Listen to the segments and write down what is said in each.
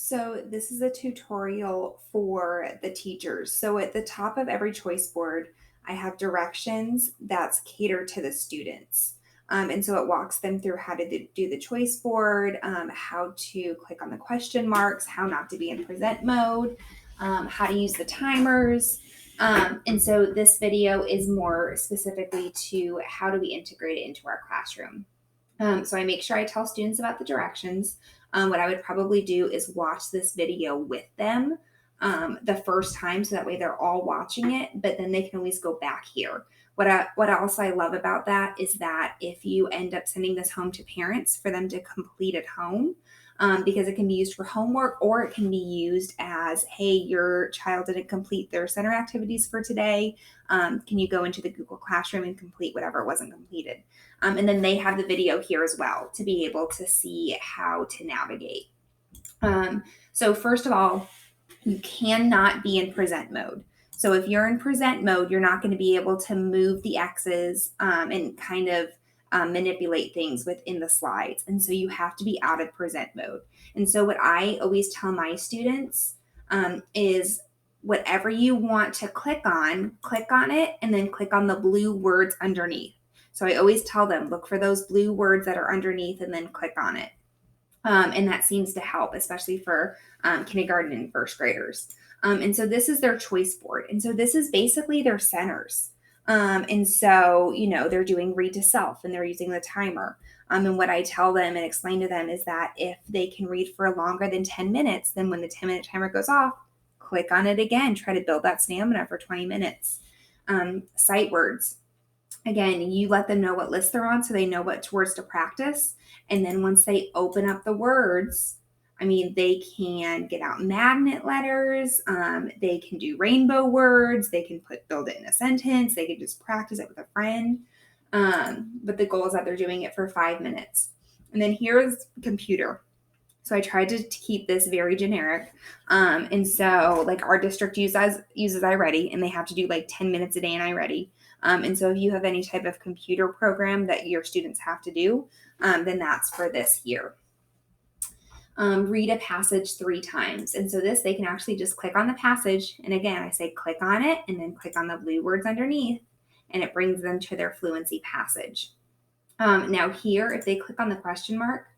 So this is a tutorial for the teachers. So at the top of every choice board, I have directions that's catered to the students. And so it walks them through how to do the choice board, how to click on the question marks, how not to be in present mode, how to use the timers. And so this video is more specifically to how do we integrate it into our classroom. So I make sure I tell students about the directions. What I would probably do is watch this video with them the first time, so that way they're all watching it, but then they can always go back here. What else I love about that is that if you end up sending this home to parents for them to complete at home, because it can be used for homework or it can be used as, hey, your child didn't complete their center activities for today. Can you go into the Google Classroom and complete whatever wasn't completed? And then they have the video here as well to be able to see how to navigate. So first of all, you cannot be in present mode. So if you're in present mode, you're not going to be able to move the X's and kind of manipulate things within the slides. And so you have to be out of present mode. And so what I always tell my students is whatever you want to click on it, and then click on the blue words underneath. So I always tell them, look for those blue words that are underneath and then click on it. And that seems to help, especially for kindergarten and first graders. And so this is their choice board. And so this is basically their centers. And so, they're doing read to self and they're using the timer. And what I tell them and explain to them is that if they can read for longer than 10 minutes, then when the 10-minute timer goes off, click on it again. Try to build that stamina for 20 minutes. Sight words. Again, you let them know what list they're on so they know what words to practice. And then once they open up the words, they can get out magnet letters. They can do rainbow words. They can build it in a sentence. They can just practice it with a friend. But the goal is that they're doing it for 5 minutes. And then here's computer. So I tried to keep this very generic. And so like our district uses iReady, and they have to do like 10 minutes a day in iReady. And so if you have any type of computer program that your students have to do, then that's for this here. Read a passage 3 times. And so this, they can actually just click on the passage. And again, I say click on it and then click on the blue words underneath, and it brings them to their fluency passage. Now here, if they click on the question mark,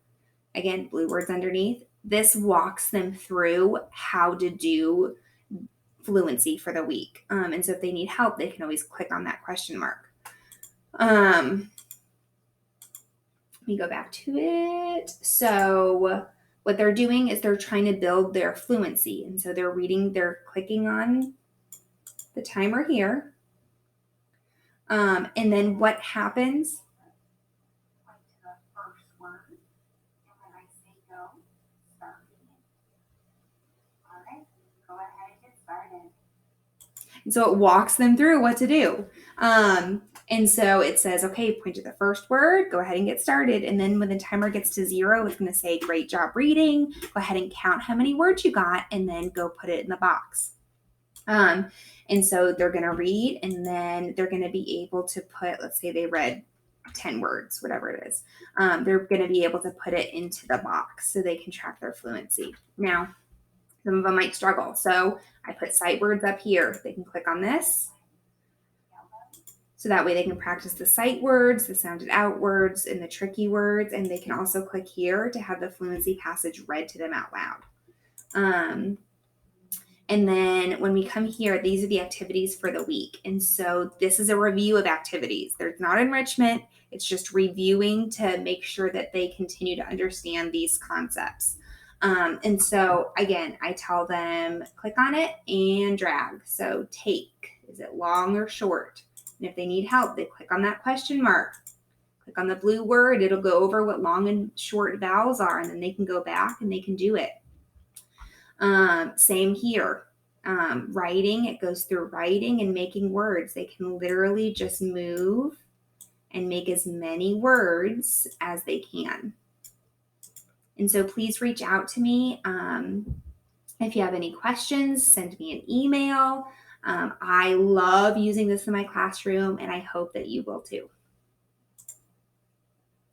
again, blue words underneath, this walks them through how to do fluency for the week. And so if they need help, they can always click on that question mark. Let me go back to it. So what they're doing is they're trying to build their fluency. And so they're clicking on the timer here. And then what happens? And so it walks them through what to do. And so it says, okay, point to the first word, go ahead and get started. And then when the timer gets to 0, it's going to say, great job reading. Go ahead and count how many words you got, and then go put it in the box. And so they're going to read, and then they're going to be able to put, let's say they read 10 words, whatever it is. They're going to be able to put it into the box so they can track their fluency. Now, some of them might struggle. So I put sight words up here. They can click on this. So that way they can practice the sight words, the sounded out words, and the tricky words. And they can also click here to have the fluency passage read to them out loud. And then when we come here, these are the activities for the week. And so this is a review of activities. There's not enrichment. It's just reviewing to make sure that they continue to understand these concepts. And so again, I tell them, click on it and drag. So take, is it long or short? And if they need help, they click on that question mark. Click on the blue word. It'll go over what long and short vowels are, and then they can go back and they can do it. Same here. Writing, it goes through writing and making words. They can literally just move and make as many words as they can. And so please reach out to me. If you have any questions, send me an email. I love using this in my classroom, and I hope that you will too.